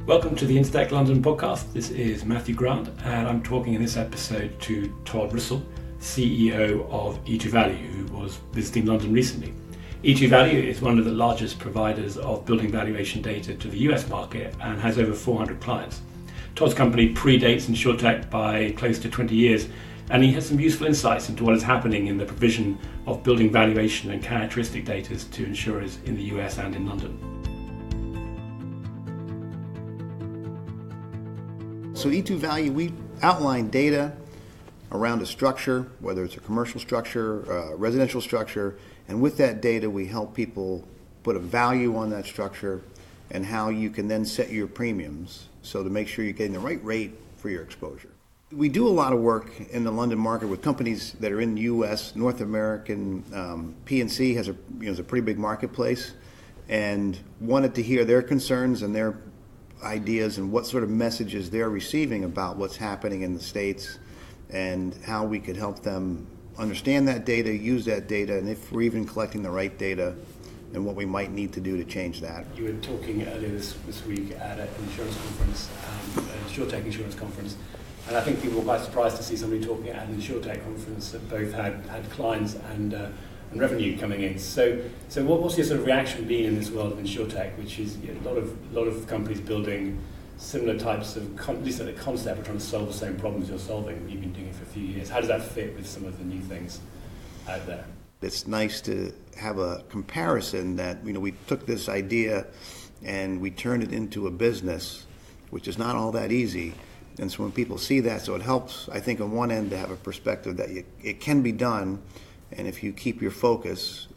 Welcome to the InsTech London Podcast. This is Matthew Grant, and I'm talking in this episode to Todd Rissel, CEO of e2Value, who was visiting London recently. e2Value is one of the largest providers of building valuation data to the US market and has over 400 clients. Todd's company predates InsurTech by close to 20 years, and he has some useful insights into what is happening in the provision of building valuation and characteristic data to insurers in the US and in London. So e2Value, we outline data around a structure, whether it's a commercial structure, a residential structure, and with that data we help people put a value on that structure and how you can then set your premiums so to make sure you're getting the right rate for your exposure. We do a lot of work in the London market with companies that are in the U.S., North American. P&C has is a pretty big marketplace, and wanted to hear their concerns and their ideas and what sort of messages they're receiving about what's happening in the States and how we could help them understand that data, use that data, and if we're even collecting the right data and what we might need to do to change that. You were talking earlier this week at an insurance conference, an InsurTech insurance conference, and I think people were quite surprised to see somebody talking at an InsurTech conference that both had clients and revenue coming in. So what's your sort of reaction been in this world of InsurTech, which is a lot of companies building similar types of, at least at the concept, of trying to solve the same problems you're solving. You've been doing it for a few years. How does that fit with some of the new things out there? It's nice to have a comparison that, we took this idea and we turned it into a business, which is not all that easy. And so when people see that, so it helps, I think, on one end to have a perspective that it can be done. And if you keep your focus,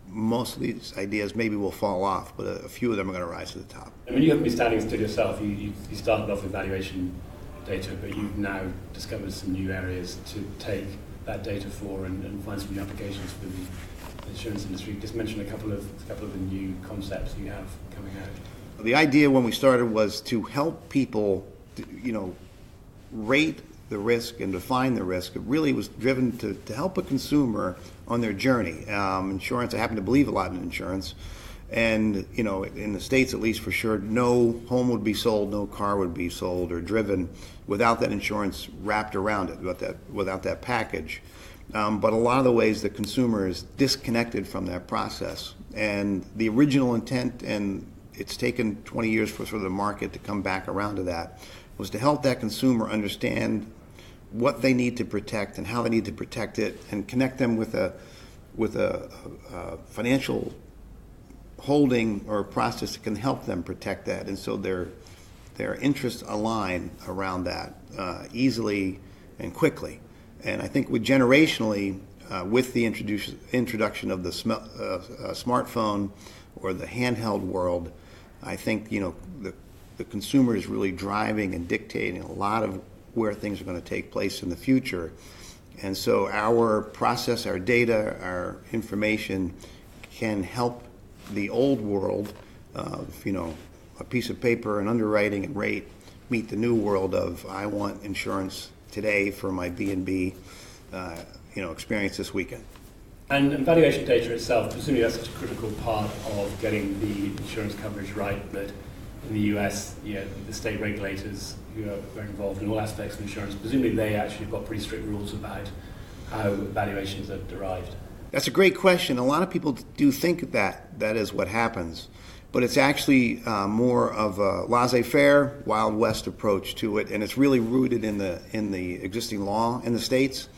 most of these ideas maybe will fall off, but a few of them are going to rise to the top. I mean, you haven't been standing still yourself. You started off with valuation data, but you've now discovered some new areas to take that data for and find some new applications for the insurance industry. Just mention a couple of the new concepts you have coming out. The idea when we started was to help people, rate the risk and define the risk. It really was driven to help a consumer on their journey. Insurance, I happen to believe a lot in insurance, and in the States at least for sure, no home would be sold, no car would be sold or driven without that insurance wrapped around it, without that package. But a lot of the ways the consumer is disconnected from that process. And the original intent, and it's taken 20 years for sort of the market to come back around to that, was to help that consumer understand what they need to protect and how they need to protect it, and connect them with a financial holding or a process that can help them protect that, and so their interests align around that easily and quickly. And I think with generationally, with the introduction of the smartphone or the handheld world, I think the consumer is really driving and dictating a lot of where things are going to take place in the future. And so our process, our data, our information can help the old world of, a piece of paper and underwriting and rate meet the new world of, I want insurance today for my B&B, experience this weekend. And valuation data itself, presumably that's such a critical part of getting the insurance coverage right, that in the US, the state regulators who are very involved in all aspects of insurance, presumably they actually have got pretty strict rules about how valuations are derived. That's a great question. A lot of people do think that is what happens, but it's actually more of a laissez-faire, Wild West approach to it, and it's really rooted in the existing law in the states,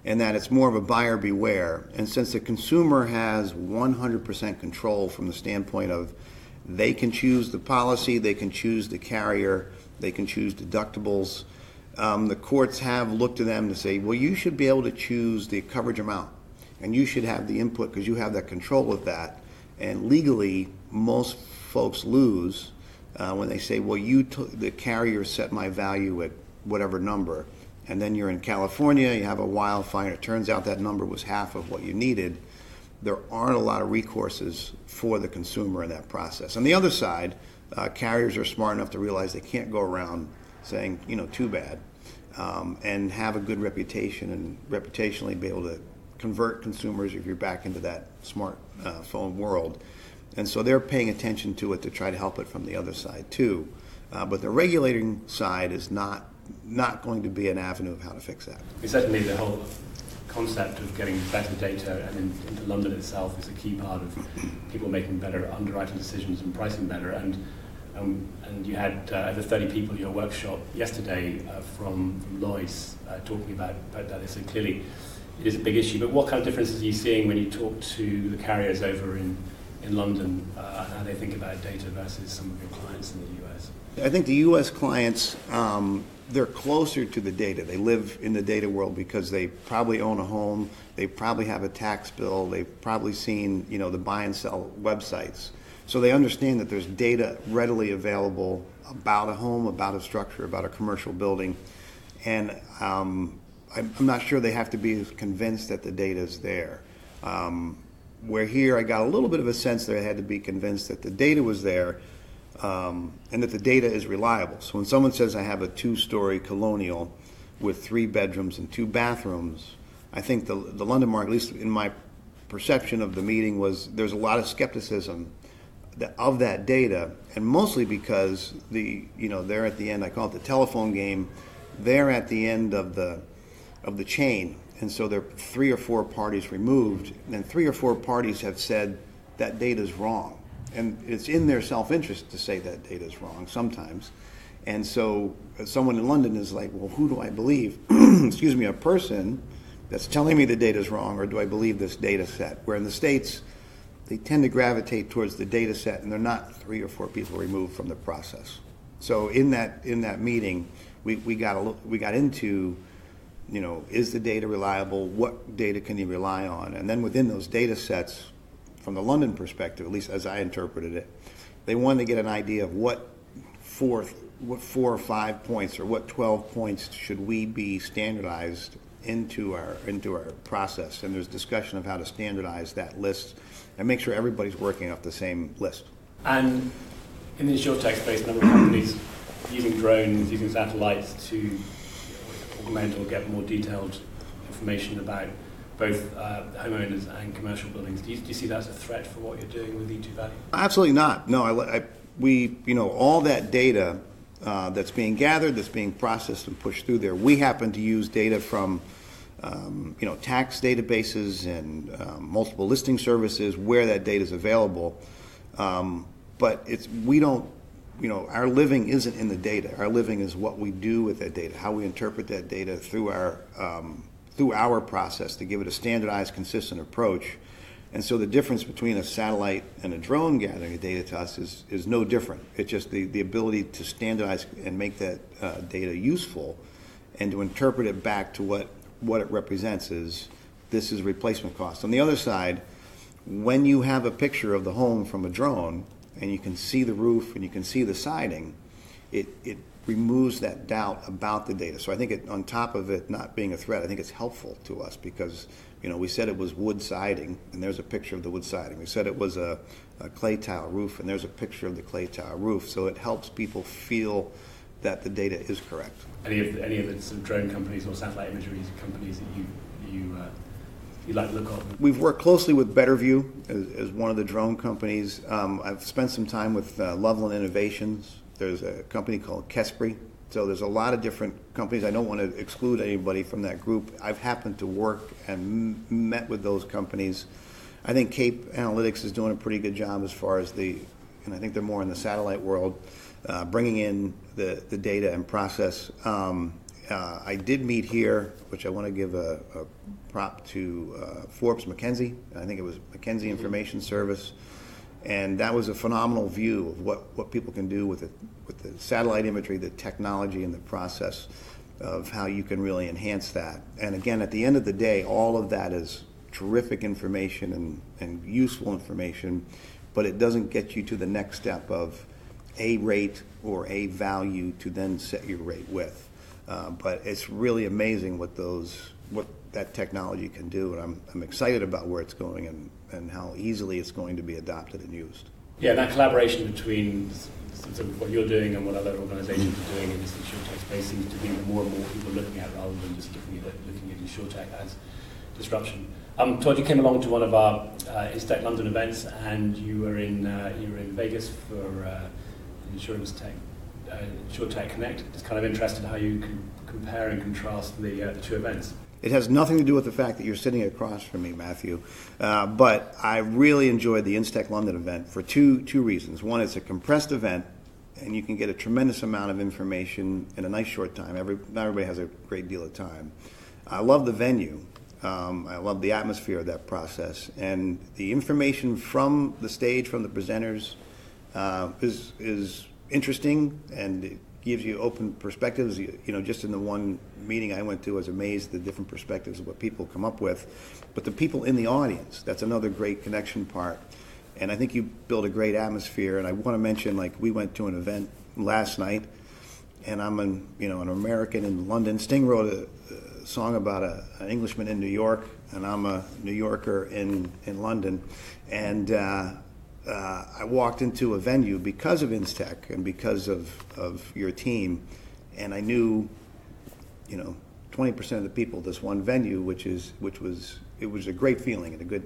and that it's more of a buyer beware. And since the consumer has 100% control from the standpoint of they can choose the policy, they can choose the carrier, they can choose deductibles. The courts have looked to them to say, well, you should be able to choose the coverage amount, and you should have the input because you have that control of that. And legally, most folks lose when they say, well, the carrier set my value at whatever number, and then you're in California, you have a wildfire, it turns out that number was half of what you needed. There aren't a lot of recourses for the consumer in that process. On the other side, carriers are smart enough to realize they can't go around saying, too bad, and have a good reputation and reputationally be able to convert consumers if you're back into that smartphone world. And so they're paying attention to it to try to help it from the other side too. But the regulating side is not going to be an avenue of how to fix that. Certainly the whole concept of getting better data and into London itself is a key part of people making better underwriting decisions and pricing better. And you had over 30 people at your workshop yesterday from Lloyd's talking about that. So clearly it is a big issue. But what kind of differences are you seeing when you talk to the carriers over in London and how they think about data versus some of your clients in the US? I think the U.S. clients, they're closer to the data. They live in the data world because they probably own a home, they probably have a tax bill, they've probably seen, the buy and sell websites. So they understand that there's data readily available about a home, about a structure, about a commercial building. And I'm not sure they have to be convinced that the data is there. Where here I got a little bit of a sense that I had to be convinced that the data was there, and that the data is reliable. So when someone says I have a 2-story colonial with 3 bedrooms and 2 bathrooms, I think the London market, at least in my perception of the meeting, was there's a lot of skepticism of that data, and mostly because they're at the end, I call it the telephone game, they're at the end of the chain, and so there are 3 or 4 parties removed, and 3 or 4 parties have said that data is wrong. And it's in their self-interest to say that data is wrong sometimes. And so someone in London is like, well, who do I believe? Excuse me, a person that's telling me the data is wrong, or do I believe this data set? Where in the States, they tend to gravitate towards the data set, and they're not 3 or 4 people removed from the process. So in that meeting, we got into, is the data reliable? What data can you rely on? And then within those data sets, from the London perspective, at least as I interpreted it, they wanted to get an idea of what 4 or 5 points or what 12 points should we be standardized into our process. And there's discussion of how to standardize that list and make sure everybody's working off the same list. And in the insurtech space, a number of companies using drones, using satellites to augment or get more detailed information about both homeowners and commercial buildings. Do you see that as a threat for what you're doing with e2Value? Absolutely not. No, we all that data that's being gathered, that's being processed and pushed through there. We happen to use data from tax databases and multiple listing services where that data is available. But our living isn't in the data. Our living is what we do with that data, how we interpret that data through our process to give it a standardized, consistent approach. And so the difference between a satellite and a drone gathering data to us is no different. It's just the ability to standardize and make that data useful and to interpret it back to what it represents this is replacement cost. On the other side, when you have a picture of the home from a drone and you can see the roof and you can see the siding, it removes that doubt about the data. So I think on top of it not being a threat, I think it's helpful to us because, we said it was wood siding, and there's a picture of the wood siding. We said it was a clay tile roof, and there's a picture of the clay tile roof. So it helps people feel that the data is correct. Any of the sort of drone companies or satellite imagery companies that you like to look at? We've worked closely with BetterView as one of the drone companies. I've spent some time with Loveland Innovations. There's a company called Kespri. So there's a lot of different companies. I don't want to exclude anybody from that group. I've happened to work and met with those companies. I think Cape Analytics is doing a pretty good job as far as and I think they're more in the satellite world, bringing in the data and process. I did meet here, which I want to give a prop to Forbes McKenzie. I think it was McKenzie Information Service. And that was a phenomenal view of what people can do with the satellite imagery, the technology, and the process of how you can really enhance that. And again, at the end of the day, all of that is terrific information and useful information, but it doesn't get you to the next step of a rate or a value to then set your rate with. But it's really amazing what that technology can do, and I'm excited about where it's going and how easily it's going to be adopted and used. Yeah, that collaboration between sort of what you're doing and what other organizations are doing in this insurtech space seems to be more and more people looking at rather than just looking at insurtech as disruption. Todd, you came along to one of our InsTech London events, and you were in Vegas for an insurance tech InsurTech Connect. Just kind of interested how you can compare and contrast the two events. It has nothing to do with the fact that you're sitting across from me, Matthew, but I really enjoyed the InsTech London event for two reasons. One, it's a compressed event, and you can get a tremendous amount of information in a nice short time. Not everybody has a great deal of time. I love the venue. I love the atmosphere of that process, and the information from the stage, from the presenters, is interesting, and it gives you open perspectives. Just in the one meeting I went to, I was amazed at the different perspectives of what people come up with. But the people in the audience, that's another great connection part. And I think you build a great atmosphere. And I want to mention, we went to an event last night, and I'm an American in London. Sting wrote a song about an Englishman in New York, and I'm a New Yorker in London. And I walked into a venue because of InsTech and because of your team, and I knew, 20% of the people at this one venue, it was a great feeling and a good,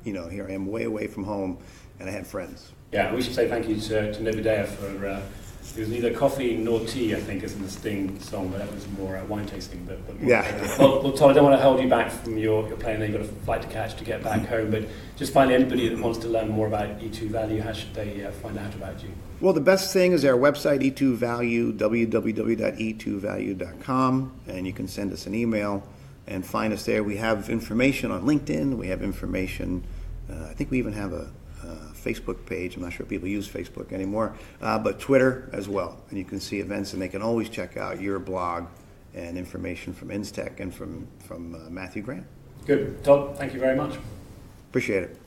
here I am way away from home, and I had friends. Yeah, we should say thank you to Novidea for. It was neither coffee nor tea, I think, as in the Sting song, but that was more wine tasting. But yeah. Well, Todd, I don't want to hold you back from your plane. You've got a flight to catch to get back home. But just finally, anybody that wants to learn more about e2Value, how should they find out about you? Well, the best thing is our website, e2Value, www.e2value.com, and you can send us an email and find us there. We have information on LinkedIn. We have information. I think we even have a Facebook page. I'm not sure if people use Facebook anymore, but Twitter as well. And you can see events, and they can always check out your blog and information from InsTech and from Matthew Grant. Good. Todd, thank you very much. Appreciate it.